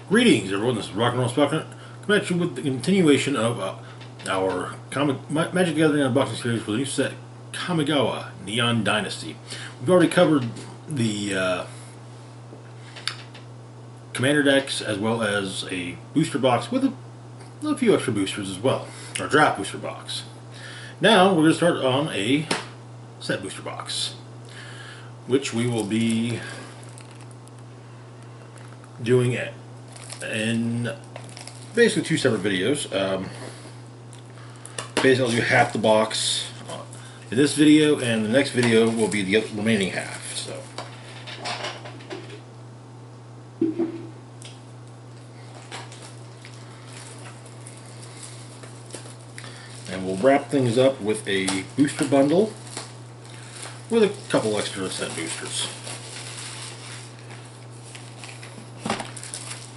Greetings, everyone. This is Rock and Roll Spoken. Coming at you with the continuation of our Magic the Gathering unboxing series for the new set Kamigawa Neon Dynasty. We've already covered the commander decks as well as a booster box with a few extra boosters as well, or draft booster box. Now we're going to start on a set booster box, which we will be doing it in basically two separate videos. Basically, I'll do half the box in this video, and the next video will be the remaining half. So, and we'll wrap things up with a booster bundle with a couple extra set boosters.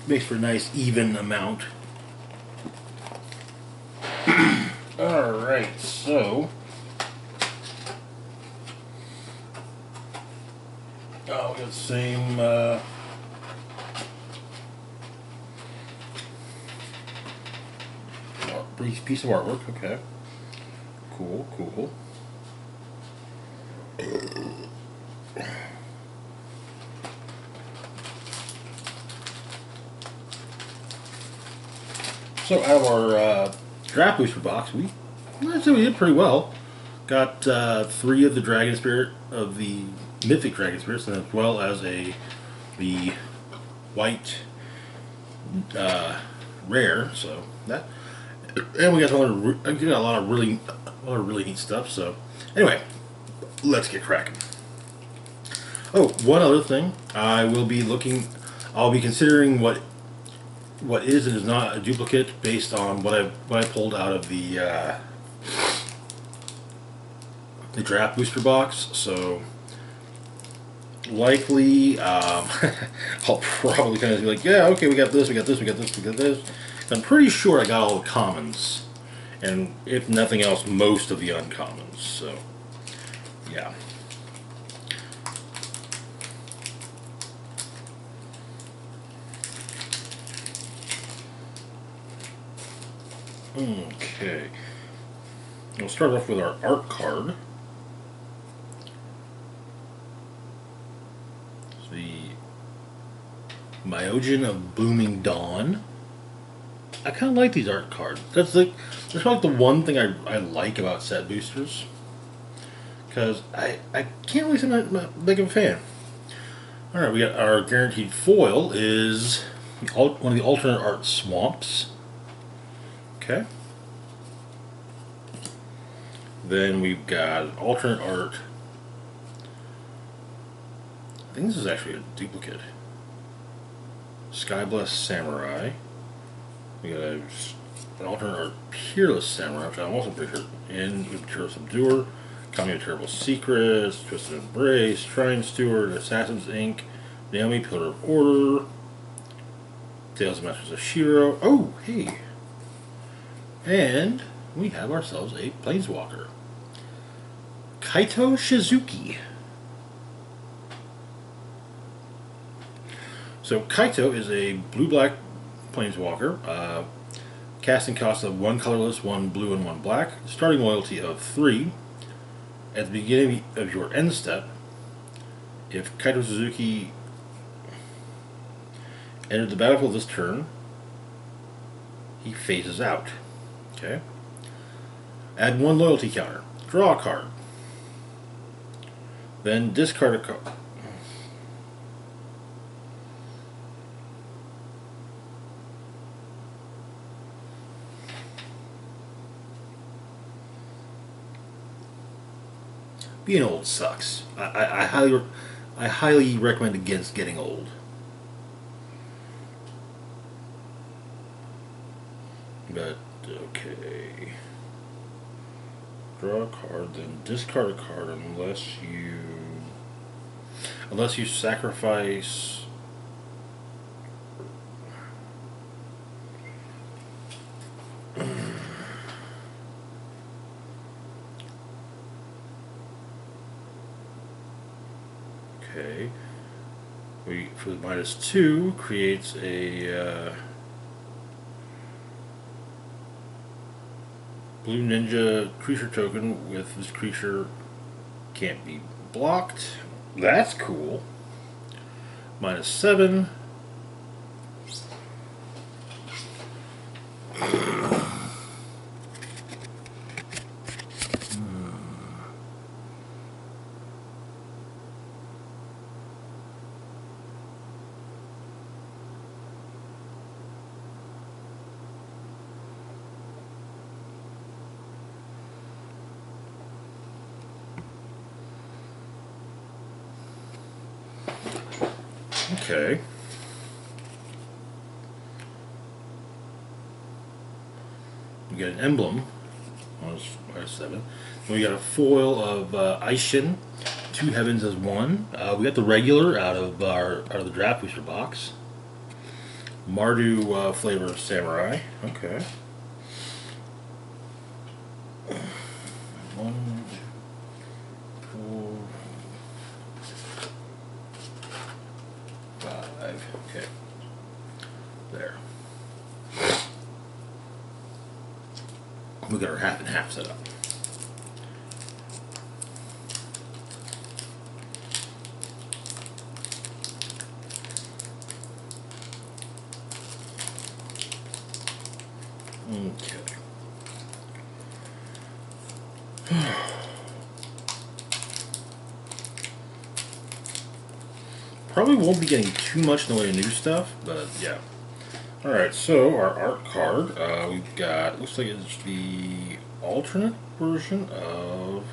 Makes for a nice even amount. Alright, so we got the same piece of artwork. Okay, cool. So out of our draft booster box, I'd say we did pretty well. Got 3 of the Dragon Spirit, of the Mythic Dragon Spirits, and as well as the white rare. So that, and we got a lot of really neat stuff. So anyway, let's get cracking. Oh, one other thing, I'll be considering what is and is not a duplicate based on what I pulled out of the draft booster box. So likely I'll probably kind of be like, yeah, okay, we got this. I'm pretty sure I got all the commons, and if nothing else, most of the uncommons. So yeah. Okay, we'll start off with our art card. It's the Myojin of Blooming Dawn. I kind of like these art cards. That's probably the one thing I like about set boosters, because I can't really say I'm not big of a fan. Alright, we got our guaranteed foil is one of the alternate art swamps. Okay. Then we've got alternate art. I think this is actually a duplicate. Skyblessed Samurai. We got an alternate art Peerless Samurai, which I'm also pretty sure. And Material Subduer, Kami Terrible Secrets, Twisted Embrace, Shrine Steward, Assassin's Inc., Naomi, Pillar of Order, Tales of Masters of Shiro. Oh, hey! And we have ourselves a Planeswalker. Kaito Suzuki. So Kaito is a blue-black Planeswalker. Casting cost of 1 colorless, 1 blue, and 1 black. Starting loyalty of 3. At the beginning of your end step, if Kaito Suzuki entered the battlefield this turn, he phases out. Okay. Add 1 loyalty counter. Draw a card. Then discard a card. Being old sucks. I highly recommend against getting old. But okay. Draw a card, then discard a card unless you sacrifice. Okay. For the -2, creates a blue ninja creature token with this creature can't be blocked. That's cool. -7. Okay. We get an emblem on -7. Then we got a foil of Aishin, 2 heavens as 1. We got the regular out of the draft booster box. Mardu flavor samurai. Okay. 1, 2, 4, 5. Okay. There. We got our half and half set up. Okay. Probably won't be getting too much in the way of new stuff, but yeah. Alright, so our art card, we've got, looks like it's the alternate version of,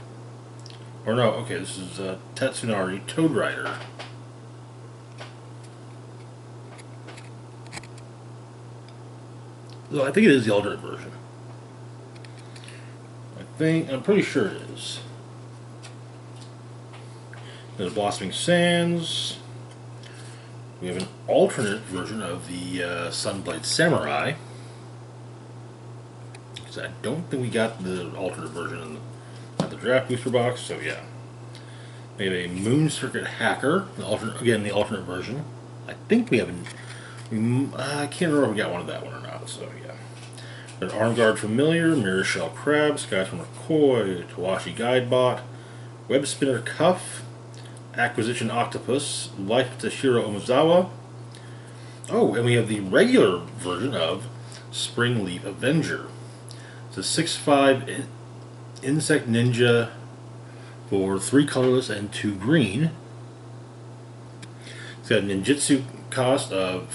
or no, okay, this is Tatsunari Toad Rider. So I think it is the alternate version. I'm pretty sure it is. There's Blossoming Sands. We have an alternate version of the Sunblade Samurai. Because I don't think we got the alternate version in the draft booster box, so yeah. We have a Moon Circuit Hacker, the alternate version. I think we have I can't remember if we got one of that one or not, so yeah. An Arm Guard Familiar, Mirror Shell Crab, Skystorm McCoy, Tawashi Guidebot, Web Spinner Cuff, Acquisition Octopus, Life to Shiro Omizawa. Oh, and we have the regular version of Spring Leaf Avenger. It's a 6/5 Insect Ninja for 3 colorless and 2 green. It's got a ninjutsu cost of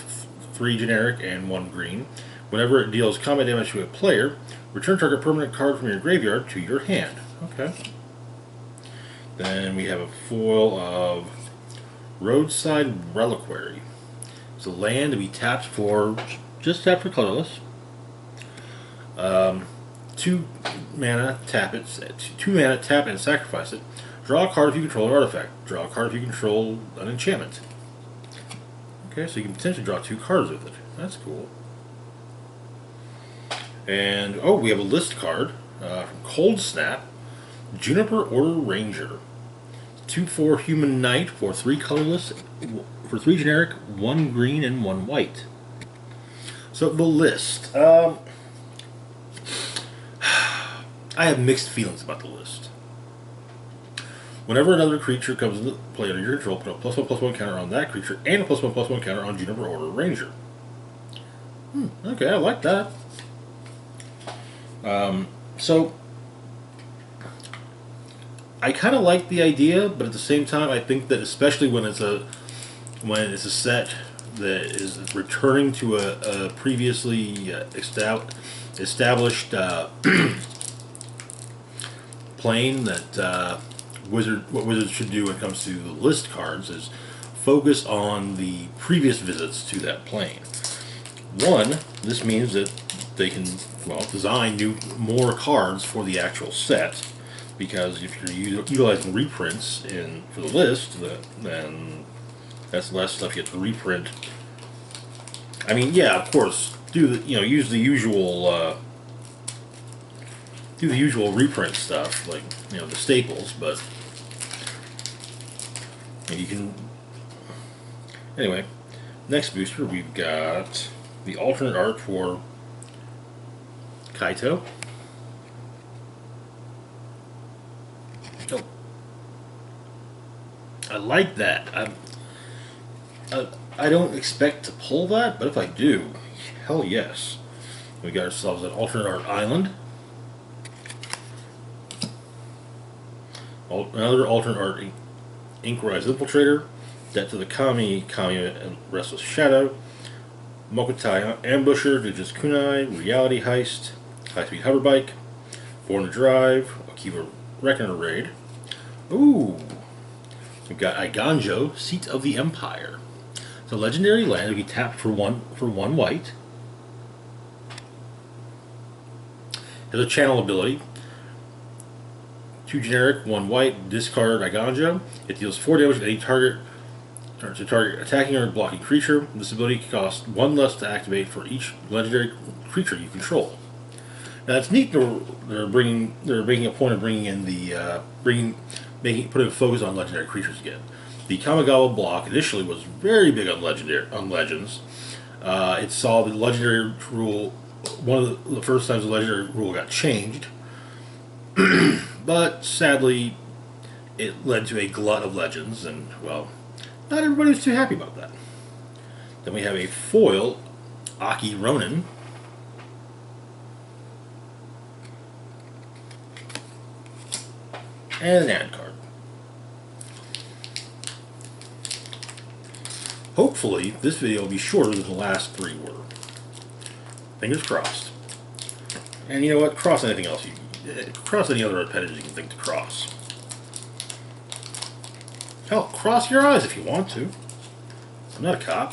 3 generic and 1 green. Whenever it deals combat damage to a player, return target permanent card from your graveyard to your hand. Okay. Then we have a foil of Roadside Reliquary. It's a land to be tapped for, just tap for colorless. 2 mana, tap it. 2 mana, tap and sacrifice it. Draw a card if you control an artifact. Draw a card if you control an enchantment. Okay, so you can potentially draw 2 cards with it. That's cool. And, oh, we have a list card from Cold Snap. Juniper Order Ranger. 2/4 Human Knight for 3 colorless, for 3 generic, 1 green, and 1 white. So the list. I have mixed feelings about the list. Whenever another creature comes into play under your control, put a +1/+1 counter on that creature and a +1/+1 counter on Juniper Order Ranger. Okay, I like that. So I kind of like the idea, but at the same time, I think that especially when it's a set that is returning to a previously established plane, that what Wizards should do when it comes to the list cards is focus on the previous visits to that plane. One, this means that they can design more cards for the actual set. Because if you're utilizing reprints for the list, then that's less stuff you have to reprint. I mean, yeah, of course, use the usual reprint stuff, like the staples, but you can. Anyway, next booster we've got the alternate art for Kaito. Oh, I like that. I don't expect to pull that, but if I do, hell yes. We got ourselves an alternate art island. Another alternate art Ink-Rise Infiltrator. Depth of the Kami and Restless Shadow. Mokutai Ambusher, Digis Kunai, Reality Heist, High Speed Hoverbike, Born to Drive, Akiba Reckoner Raid. Ooh! We've got Eiganjo, Seat of the Empire. It's a legendary land that can be tapped for one white. Has a channel ability. 2 generic, 1 white, discard Eiganjo. It deals 4 damage to any target attacking or blocking creature. This ability costs 1 less to activate for each legendary creature you control. Now that's neat. They're making a point of bringing in the putting a focus on legendary creatures again. The Kamigawa block initially was very big on legends. It saw the legendary rule. One of the first times the legendary rule got changed, but sadly, it led to a glut of legends, and well, not everybody was too happy about that. Then we have a foil, Aki Ronin. And an ad card. Hopefully, this video will be shorter than the last 3 were. Fingers crossed. And you know what? Cross anything else. Cross any other appendages you can think to cross. Hell, cross your eyes if you want to. I'm not a cop.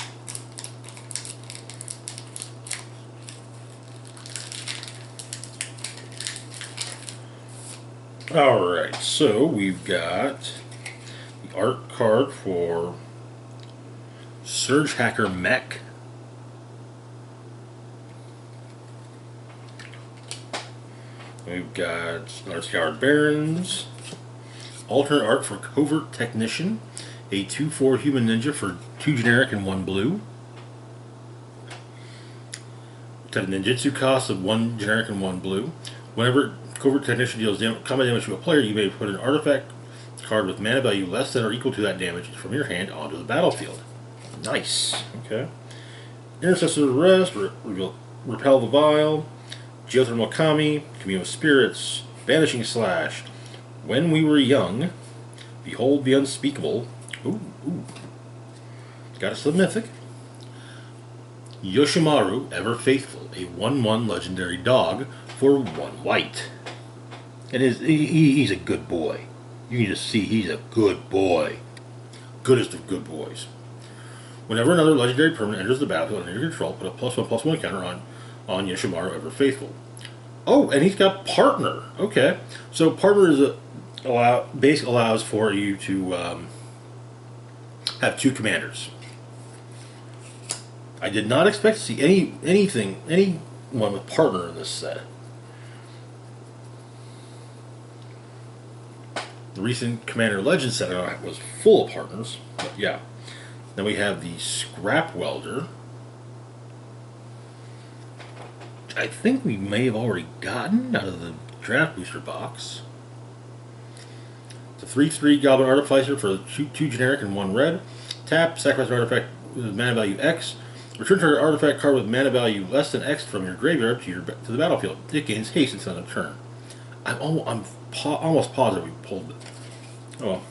Alright, so we've got the art card for Surge Hacker Mech. We've got Scoured Barons. Alternate art for Covert Technician. A 2/4 human ninja for 2 generic and 1 blue. It's a ninjutsu cost of 1 generic and 1 blue. Whenever Covert Technician deals combat damage to a player, you may put an artifact card with mana value less than or equal to that damage from your hand onto the battlefield. Nice. Okay. Intercessor Rest, Repel the Vile, Geothermal Kami, Commune of Spirits, Vanishing Slash, When We Were Young, Behold the Unspeakable, ooh. Got us the Mythic, Yoshimaru, Ever Faithful, a 1/1 legendary dog for 1 white. And he's a good boy. You can just see he's a good boy. Goodest of good boys. Whenever another legendary permanent enters the battlefield under your control, put a +1/+1 counter on Yoshimaru Ever Faithful. Oh, and he's got Partner. Okay. So Partner is basically allows for you to have 2 commanders. I did not expect to see anyone with Partner in this set. The recent Commander Legends set was full of partners, but yeah. Then we have the Scrap Welder. I think we may have already gotten out of the draft booster box. It's a 3/3 Goblin Artificer for 2 generic and 1 red. Tap, sacrifice an artifact with mana value X. Return target artifact card with mana value less than X from your graveyard to the battlefield. It gains haste until end of turn. I'm almost positive we pulled it. Oh well.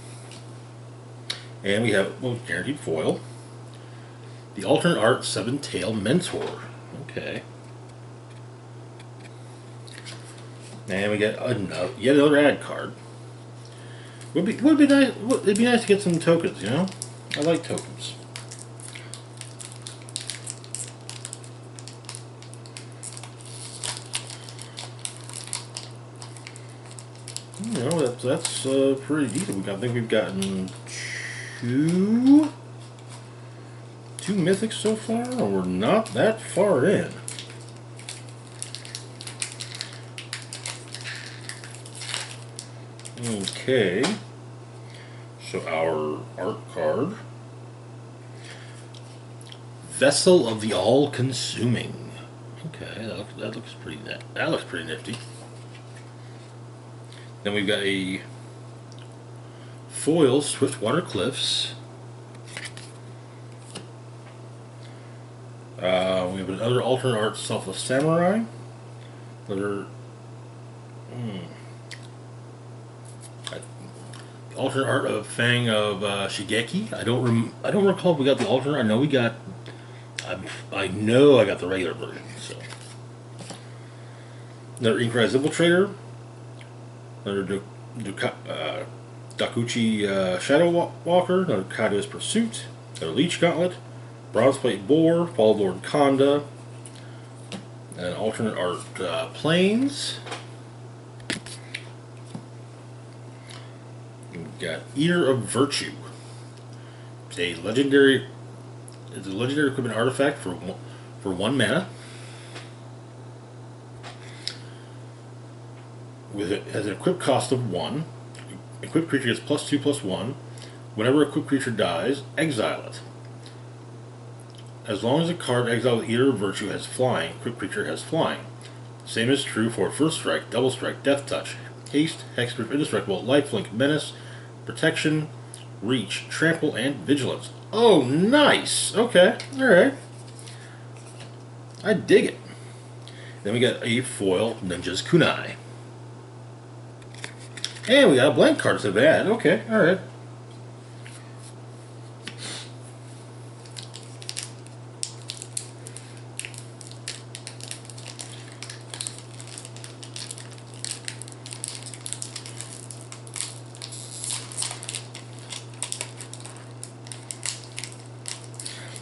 And we have guaranteed foil. The alternate art 7-Tail Mentor. Okay. And we get yet another ad card. Would be nice. It'd be nice to get some tokens. You know, I like tokens. You know, that's pretty decent. I think we've gotten two mythics so far, and we're not that far in. Okay, so our art card Vessel of the All-Consuming. Okay, that looks pretty that looks pretty nifty. Then we've got a foil Swiftwater Cliffs. We have another alternate art Selfless Samurai. Another alternate art of Fang of Shigeki. I don't recall if we got the alternate. I know we got. I know I got the regular version. So another Inkrise Infiltrator. Another Dakuchi Shadow Walker. Another Kaito's Pursuit. Another Leech Gauntlet. Bronzeplate Boar. Fall Lord Konda. And alternate art Planes. We've got Eater of Virtue. It's a legendary equipment artifact for one mana. It has an equip cost of 1. Equipped creature gets +2/+1. Whenever a equipped creature dies, exile it. As long as a card exiled with Eater of Virtue has flying, equipped creature has flying. Same is true for First Strike, Double Strike, Death Touch, Haste, Hexproof, Indestructible, Lifelink, Menace, Protection, Reach, Trample, and Vigilance. Oh, nice! Okay, alright. I dig it. Then we got a foil Ninja's Kunai. And we got a blank card so bad. Okay, alright.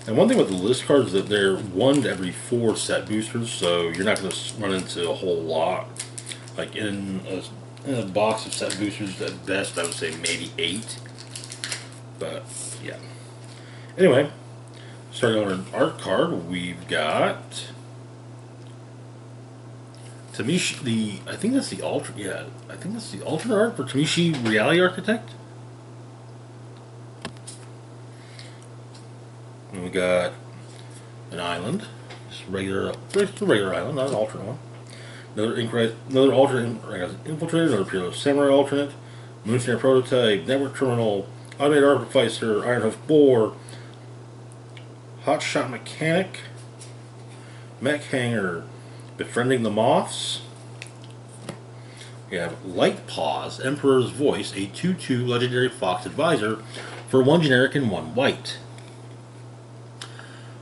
And one thing with the list cards is that they're 1 to every 4 set boosters, so you're not going to run into a whole lot. Like in a box of set boosters, at best, I would say maybe 8. But, yeah. Anyway, starting on an art card, we've got Tamishi, I think that's the alternate art for Tamishi Reality Architect. And we got an island, just a regular island, not an alternate one. Another alternate Infiltrator, another Peerless Samurai alternate, Moonsnare Prototype, Network Terminal, Automated Artificer, Ironhoof Boar, Hotshot Mechanic, Mech Hanger, Befriending the Moths. We have Light Paws, Emperor's Voice, a 2/2 Legendary Fox Advisor for 1 generic and 1 white.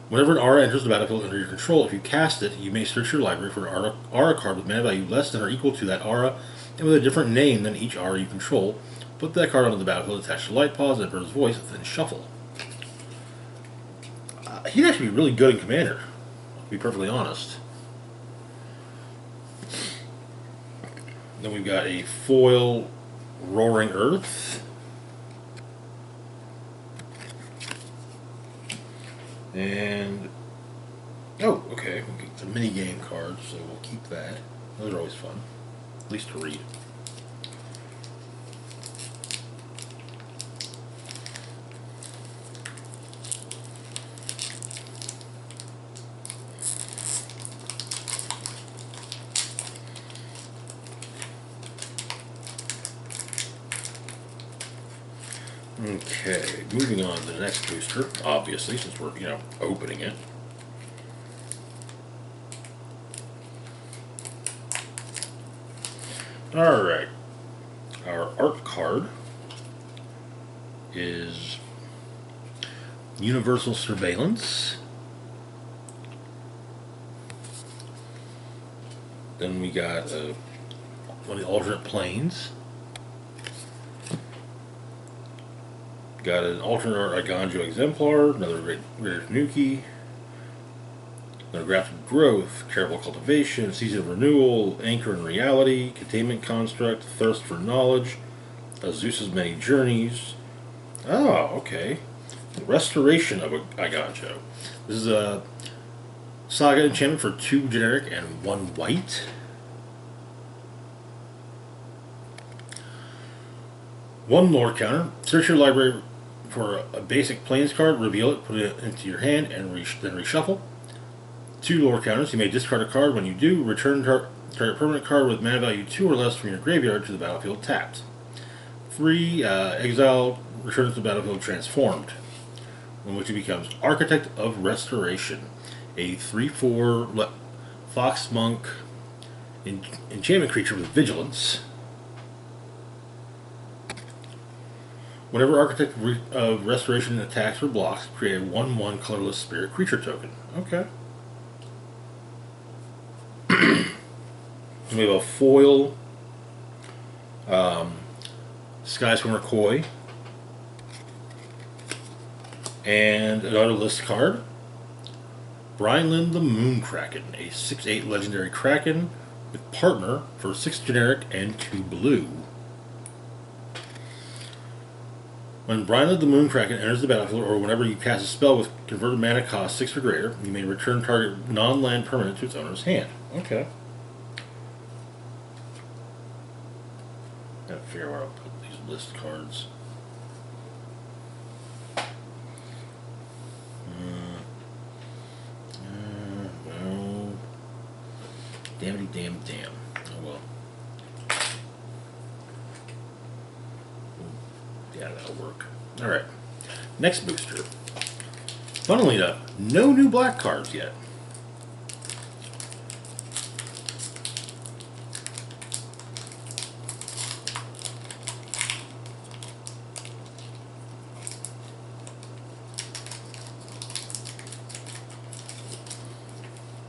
Whenever an aura enters the battlefield under your control, if you cast it, you may search your library for an aura card with mana value less than or equal to that aura and with a different name than each aura you control. Put that card onto the battlefield attached to Light Paws, Emperor's Voice, and then shuffle. He'd actually be really good in Commander, to be perfectly honest. Then we've got a foil Roaring Earth. And, oh, okay, it's a mini game card, so we'll keep that. Those are always fun, at least to read. Okay, moving on to the next booster, obviously, since we're, opening it. Alright, our art card is Universal Surveillance. Then we got one of the alternate planes. Got an alternate art Iganjo Exemplar, another Rare Tanuki, another Grafted Growth, Careful Cultivation, Season of Renewal, Anchor in Reality, Containment Construct, Thirst for Knowledge, Zeus's Many Journeys. Oh, okay. Restoration of Iganjo. This is a Saga enchantment for 2 generic and 1 white. One lore counter. Search your library for a basic planes card, reveal it, put it into your hand, and then reshuffle. 2 lore counters. You may discard a card. When you do, return target permanent card with mana value 2 or less from your graveyard to the battlefield tapped. 3, exile returns to the battlefield transformed, in which it becomes Architect of Restoration, a 3/4 Fox Monk enchantment creature with vigilance. Whenever Architect of Restoration attacks or blocks, create a 1/1 colorless spirit creature token. Okay. We have a foil Skyswimmer Koi and another list card. Brynlin the Moonkraken, a 6/8 legendary Kraken with partner for 6 generic and 2 blue. When Brynlin the Moonkraken enters the battlefield, or whenever you cast a spell with converted mana cost 6 or greater, you may return target non-land permanent to its owner's hand. Okay. Gotta figure out where I'll put these list cards. No. Damn. Oh well. Yeah, that'll work. Alright. Next booster. Funnily enough, no new black cards yet.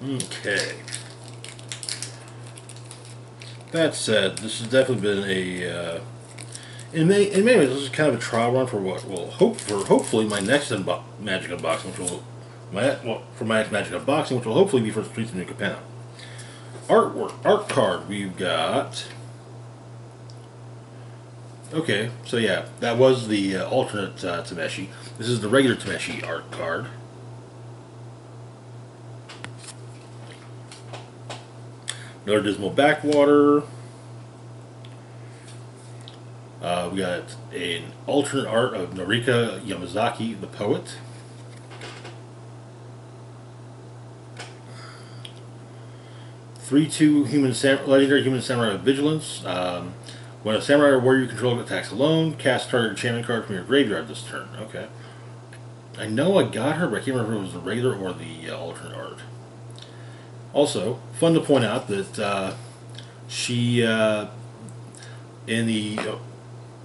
Okay. That said, this has definitely been a in many ways, this is kind of a trial run for what we'll hopefully my next Magic unboxing, which will for my next Magic unboxing, which will hopefully be for Streets of New Capenna. Art card. We've got. Okay, so yeah, that was the alternate Tameshi. This is the regular Tameshi art card. Another Dismal Backwater. We got an alternate art of Norika Yamazaki, the poet. Three-two legendary human samurai of vigilance. When a samurai or warrior you control attacks alone, cast target enchantment card from your graveyard this turn. Okay. I know I got her, but I can't remember if it was the regular or the alternate art. Also, fun to point out that she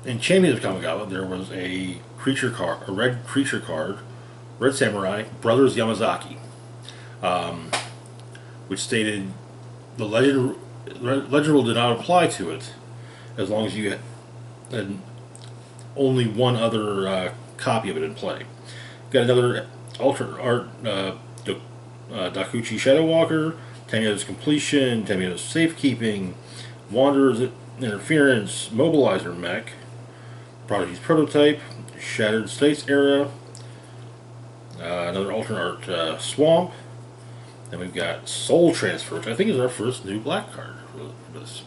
in Champions of Kamigawa, there was a creature card, a red creature card, Red Samurai, Brothers Yamazaki, which stated the legend rule did not apply to it as long as you had only one other copy of it in play. Got another alternate art, Dakuchi Shadowwalker, Tamio's Completion, Tamio's Safekeeping, Wanderer's Interference, Mobilizer Mech, Prodigy's Prototype, Shattered States Era, another alternate art Swamp, and we've got Soul Transfer, which I think is our first new black card for this.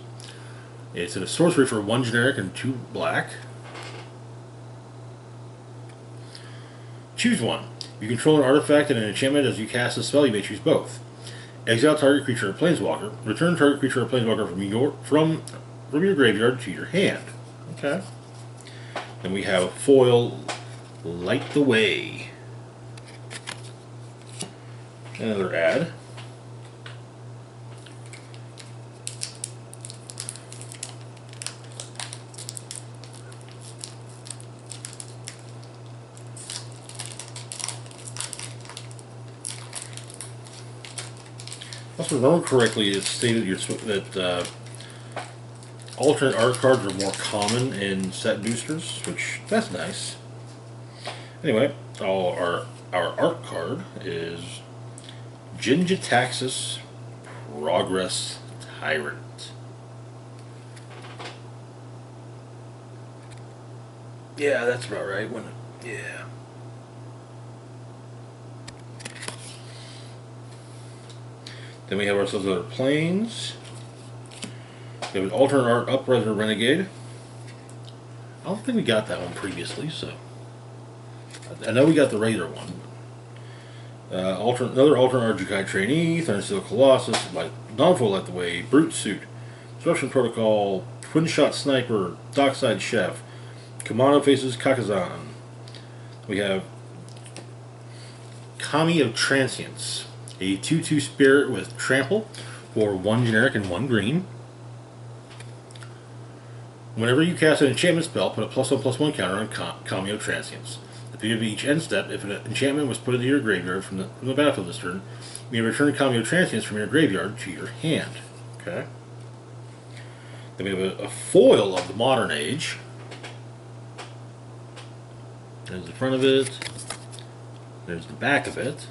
It's in a sorcery for 1 generic and 2 black. Choose one. You control an artifact and an enchantment. As you cast a spell, you may choose both. Exile target creature or planeswalker. Return target creature or planeswalker from your graveyard to your hand. Okay. Then we have foil Light the Way. Another ad. If I remember correctly, it stated that alternate art cards are more common in set boosters, which that's nice. Anyway, our art card is Jin-Gitaxias Progress Tyrant. Yeah, that's about right. Yeah. Then we have ourselves other planes. We have an alternate art Uprising Renegade. I don't think we got that one previously, so I know we got the regular one. Another alternate Jukai trainee, Thundersteel Colossus, like non-full light the way, Brute Suit, Disruption Protocol, Twin Shot Sniper, Dockside Chef, Kamado faces Kakazan. We have Kami of Transience, a 2/2 spirit with trample for 1 generic and 1 green. Whenever you cast an enchantment spell, put a +1/+1 counter on Kami of Transience. At the beginning of each end step, if an enchantment was put into your graveyard from the battlefield this turn, you may return Kami of Transience from your graveyard to your hand. Okay. Then we have a foil of the Modern Age. There's the front of it. There's the back of it.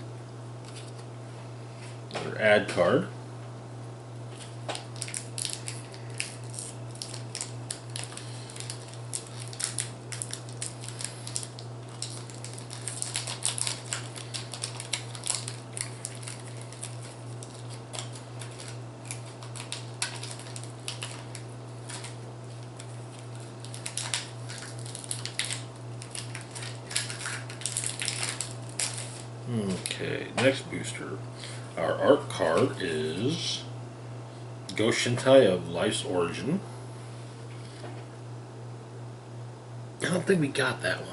Another ad card. Okay, next booster. Our art card is Ghost Shintai of Life's Origin. I don't think we got that one.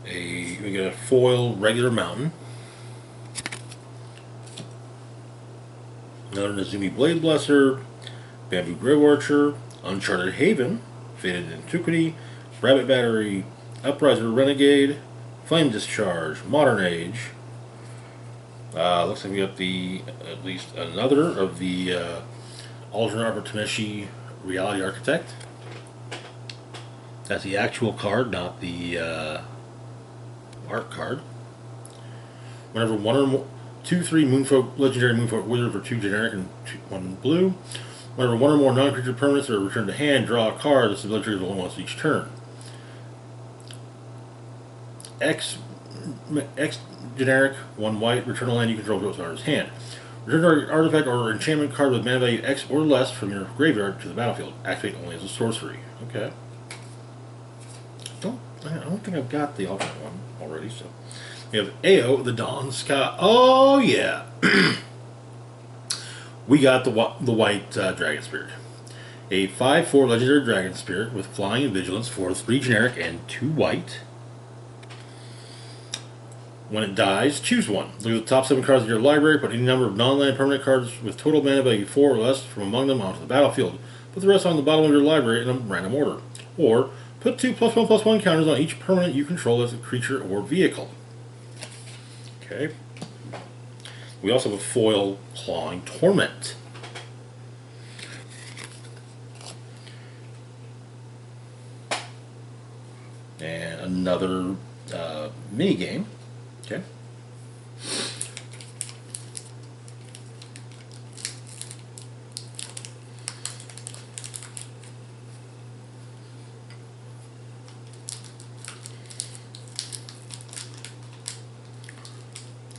We got a foil regular mountain. Another Nezumi Blade Blesser, Bamboo Grove Archer, Uncharted Haven, Faded Antiquity, Rabbit Battery, Upriser Renegade, Flame Discharge, Modern Age. Looks like we got at least another of the alternate Arbor Tameshi Reality Architect. That's the actual card, not the art card. Whenever 1 or more, 2/3 Moonfolk Legendary Moonfolk Wizard for 2 generic and 1 blue. Whenever 1 or more non-creature permanents are returned to hand, draw a card. This ability triggers only once each turn. X generic, 1 white, return a land you control goes to his hand. Return an artifact or enchantment card with mana value X or less from your graveyard to the battlefield. Activate only as a sorcery. Okay. I don't think I've got the alternate one already, so. We have Ao, the Dawn Sky. Oh, yeah. We got the white Dragon Spirit. A 5/4 legendary Dragon Spirit with flying and vigilance for 3 generic and 2 white. When it dies, choose one. Look at the top 7 cards of your library, put any number of non-land permanent cards with total mana value 4 or less from among them onto the battlefield. Put the rest on the bottom of your library in a random order. Or, put 2 +1/+1 counters on each permanent you control as a creature or vehicle. Okay. We also have a foil Clawing Torment. And another mini game. Okay.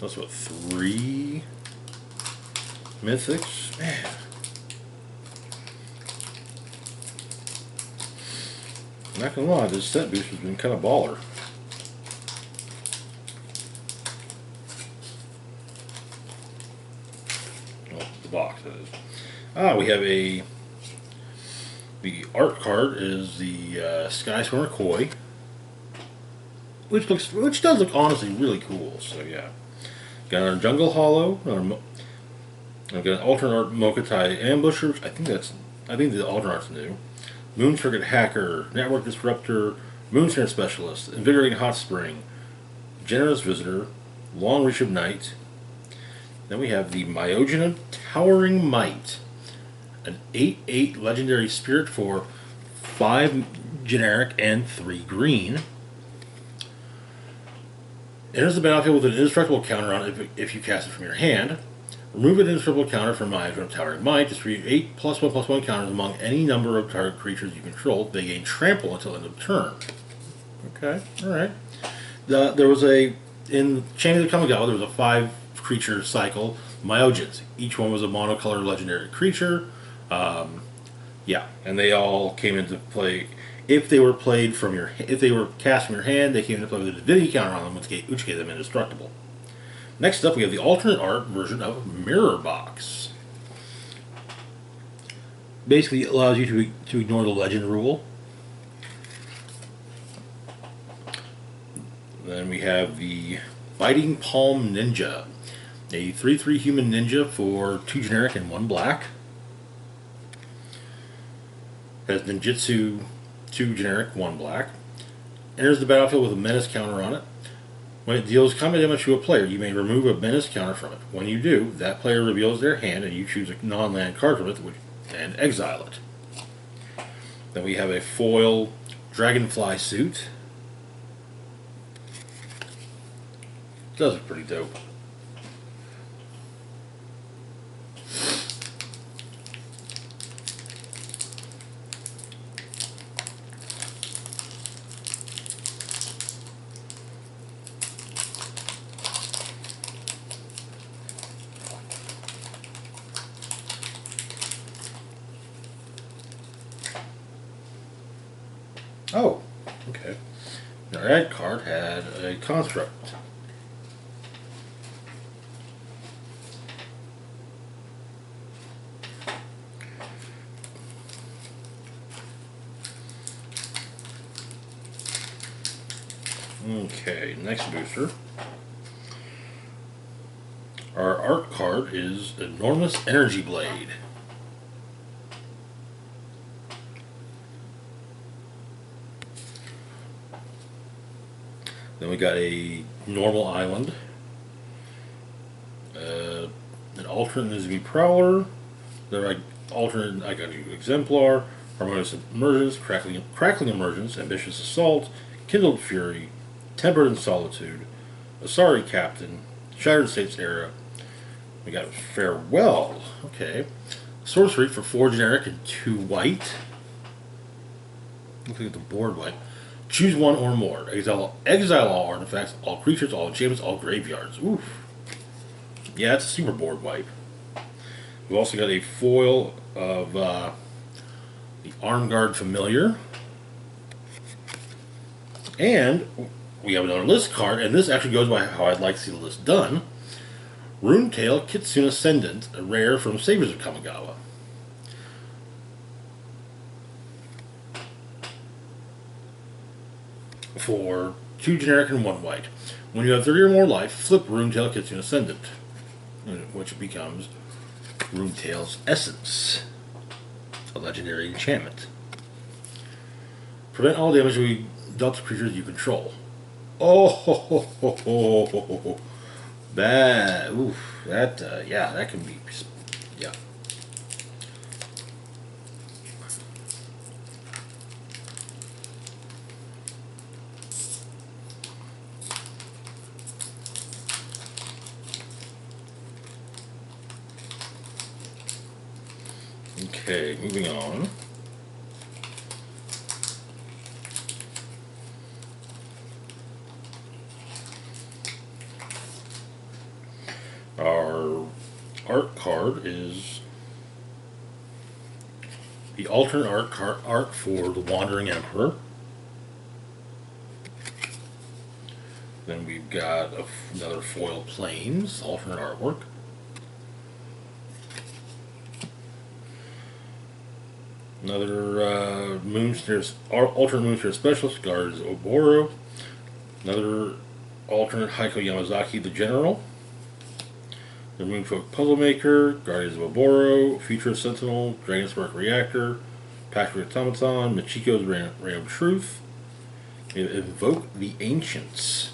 That's what, 3 mythics? Man. I'm not gonna lie, this set boost has been kind of baller. Oh, the box, that is. We have the art card is the Sky Swimmer Koi, which does look honestly really cool. So yeah. Got our Jungle Hollow. I've got an alternate art Mokatai Ambusher. I think the alternate art's new. Moon Circuit Hacker, Network Disruptor, Moonsnare Specialist, Invigorating Hot Spring, Generous Visitor, Long Reach of Night. Then we have the Myojin Towering Might, an 8/8 legendary spirit for 5 generic and 3 green. Enters the battlefield with an indestructible counter on it if you cast it from your hand. Remove an indestructible counter from Myojin Towering Might. Distribute 8 +1/+1 counters among any number of target creatures you control. They gain trample until end of turn. Okay, alright. There was in Champions of Kamigawa, there was a 5 creature cycle, Myojins. Each one was a monocolor legendary creature. Yeah, and they all came into play If they were played from your, if they were cast from your hand, they came into play with a divinity counter on them, which gave them indestructible. Next up, we have the alternate art version of Mirror Box. Basically, it allows you to ignore the legend rule. Then we have the Biting Palm Ninja, a 3/3 human ninja for 2 generic and 1 black. Has ninjutsu, 2 generic, 1 black. Enters the battlefield with a menace counter on it. When it deals combat damage to a player, you may remove a menace counter from it. When you do, that player reveals their hand and you choose a non-land card from it and exile it. Then we have a foil Dragonfly suit. Does look pretty dope. Oh, okay. Now that card had a construct. Okay, next booster. Our art card is Enormous Energy Blade. Then we got a normal island, an alternate Nizumi Prowler, the alternate I got you Exemplar, Harmonious Emergence, Crackling Emergence, Ambitious Assault, Kindled Fury, Tempered in Solitude, Asari Captain, Shattered States Era. We got Farewell. Okay, sorcery for 4 generic and 2 white. Looks like the board white. Choose 1 or more. Exile all artifacts, all creatures, all enchantments, all graveyards. Oof. Yeah, it's a super board wipe. We've also got a foil of the Armguard Familiar. And we have another list card, and this actually goes by how I'd like to see the list done. Runetail Kitsune Ascendant, a rare from Saviors of Kamigawa. For 2 generic and 1 white. When you have 30 or more life, flip Runetail Kitsune Ascendant, which becomes Runetail's Essence, a legendary enchantment. Prevent all damage we dealt to creatures you control. Oh, ho, ho, ho, ho, ho, ho. Bad. Oof. That, yeah, that can be, yeah. Okay, moving on. Our art card is the alternate art for the Wandering Emperor. Then we've got another foil Plains, alternate artwork. Another alternate Moonsphere Specialist, Guards Oboro. Another alternate Heiko Yamazaki, the General. The Moonfolk Puzzle Maker, Guardians of Oboro, Future Sentinel, Dragon Spark Reactor, Patrick Automaton, Machiko's Ray of Truth. We Invoke the Ancients.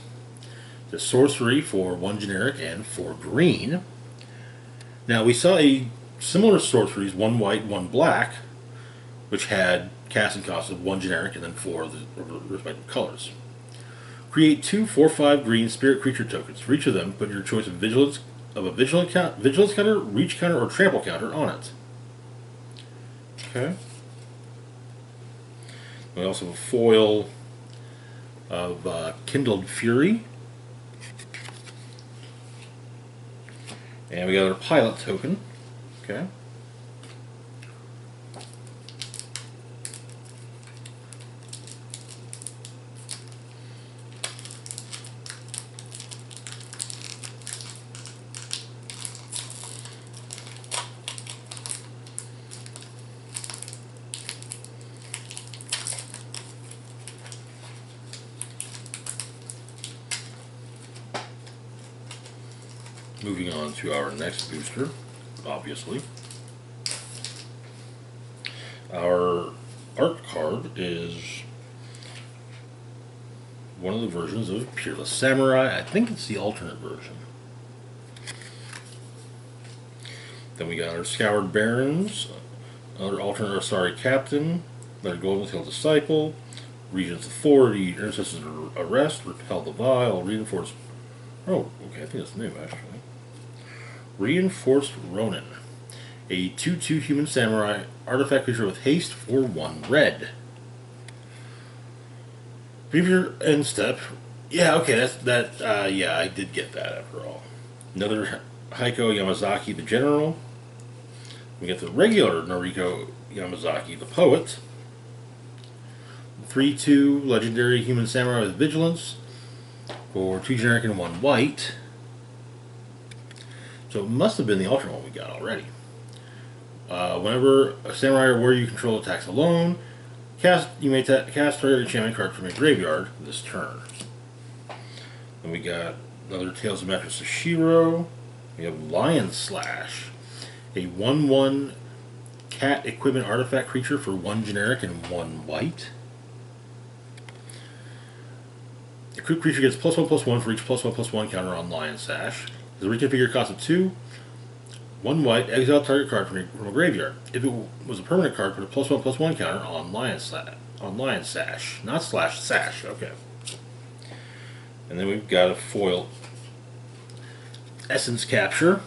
The sorcery for 1 generic and 4 green. Now we saw a similar sorceries, 1 white, 1 black, which had casting costs of 1 generic and then 4 of the respective colors. Create 2 4/5 green spirit creature tokens. For each of them, put your choice of vigilance counter, reach counter, or trample counter on it. Okay. We also have a foil of Kindled Fury. And we got our pilot token. Okay. Moving on to our next booster, obviously. Our art card is one of the versions of Peerless Samurai. I think it's the alternate version. Then we got our Scoured Barons, another alternate Asari Captain, another Golden Tail Disciple, Regent's Authority, Intercessor's Arrest, Repel the Vile, Reinforced... Oh, okay, I think that's new, actually. Reinforced Ronin, a 2/2 human samurai artifact creature with haste for 1 red. Preview end step. Yeah, okay, yeah, I did get that after all. Another Heiko Yamazaki, the General. We get the regular Noriko Yamazaki, the Poet. 3/2 legendary human samurai with vigilance for 2 generic and 1 white. So it must have been the alternate one we got already. Whenever a samurai or warrior you control attacks alone, you may cast target enchantment card from your graveyard this turn. Then we got another Tales of Master Shiro. We have Lion Slash, a 1/1 cat equipment artifact creature for 1 generic and 1 white. The creature gets +1/+1 for each +1/+1 counter on Lion Slash. The reconfigure cost of 2, 1 white, exile target card from a graveyard. If it was a permanent card, put a +1/+1 counter on Lion Sash. Not slash, sash, okay. And then we've got a foil Essence Capture.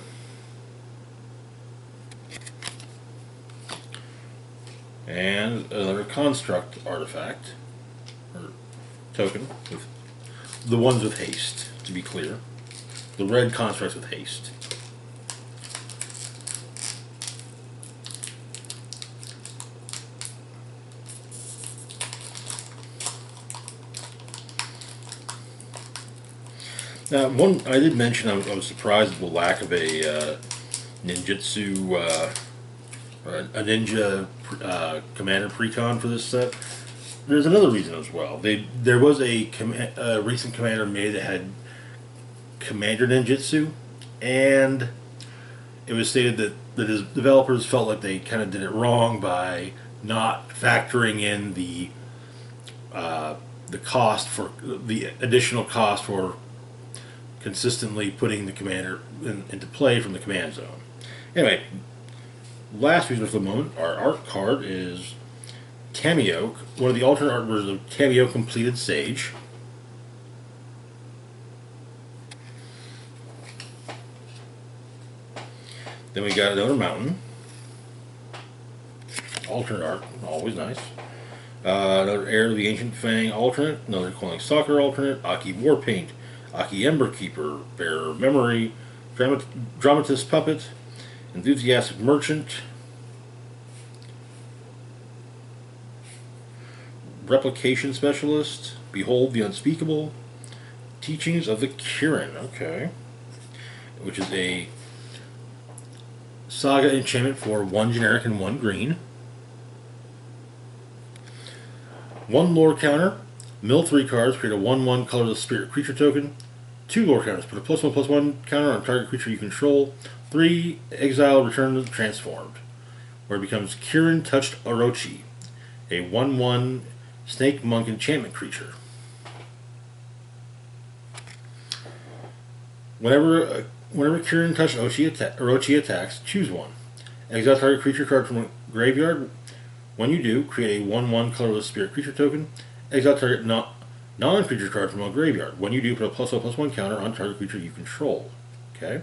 And another Construct artifact, or token, with the ones with haste, to be clear. The red constructs with haste. Now, one I did mention I was surprised at the lack of a ninjutsu, or a ninja commander precon for this set. There's another reason as well. There was a recent commander made that had Commander Ninjutsu, and it was stated that his developers felt like they kind of did it wrong by not factoring in the cost for the additional cost for consistently putting the commander into play from the command zone. Anyway, last reason for the moment, our art card is Cameo, one of the alternate art versions of Cameo Completed Sage. Then we got another mountain. Alternate art, always nice. Another Heir of the Ancient Fang alternate. Another Coiling Stalker alternate. Aki Warpaint. Aki Emberkeeper. Bearer of Memory. Dramatist Puppet. Enthusiastic Merchant. Replication Specialist. Behold the Unspeakable. Teachings of the Kirin. Okay. Which is a Saga enchantment for 1 generic and 1 green. 1 lore counter. Mill 3 cards. Create a 1/1 colorless spirit creature token. 2 lore counters. Put a +1/+1 counter on target creature you control. 3 exile return transformed, where it becomes Kirin Touched Orochi, a 1/1 snake monk enchantment creature. Whenever Kirin Touched Orochi attacks, choose 1. Exile target creature card from a graveyard. When you do, create a 1/1 colorless spirit creature token. Exile target non-creature card from a graveyard. When you do, put a +1/+1 counter on target creature you control. Okay.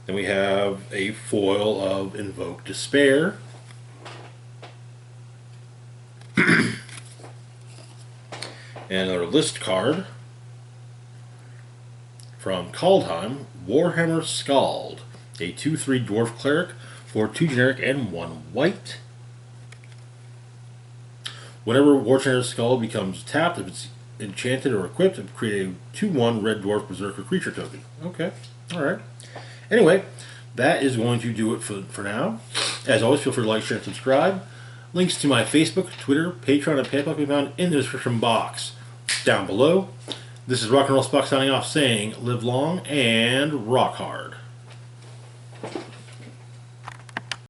Then we have a foil of Invoke Despair. And another list card from Kaldheim, Warhammer Skald, a 2/3 dwarf cleric for 2 generic and 1 white. Whenever Warhammer Skald becomes tapped, if it's enchanted or equipped, create a 2/1 red dwarf berserker creature token. Okay, alright. Anyway, that is going to do it for now. As always, feel free to like, share, and subscribe. Links to my Facebook, Twitter, Patreon, and PayPal can be found in the description box down below. This is Rock and Roll Spock signing off saying, live long and rock hard.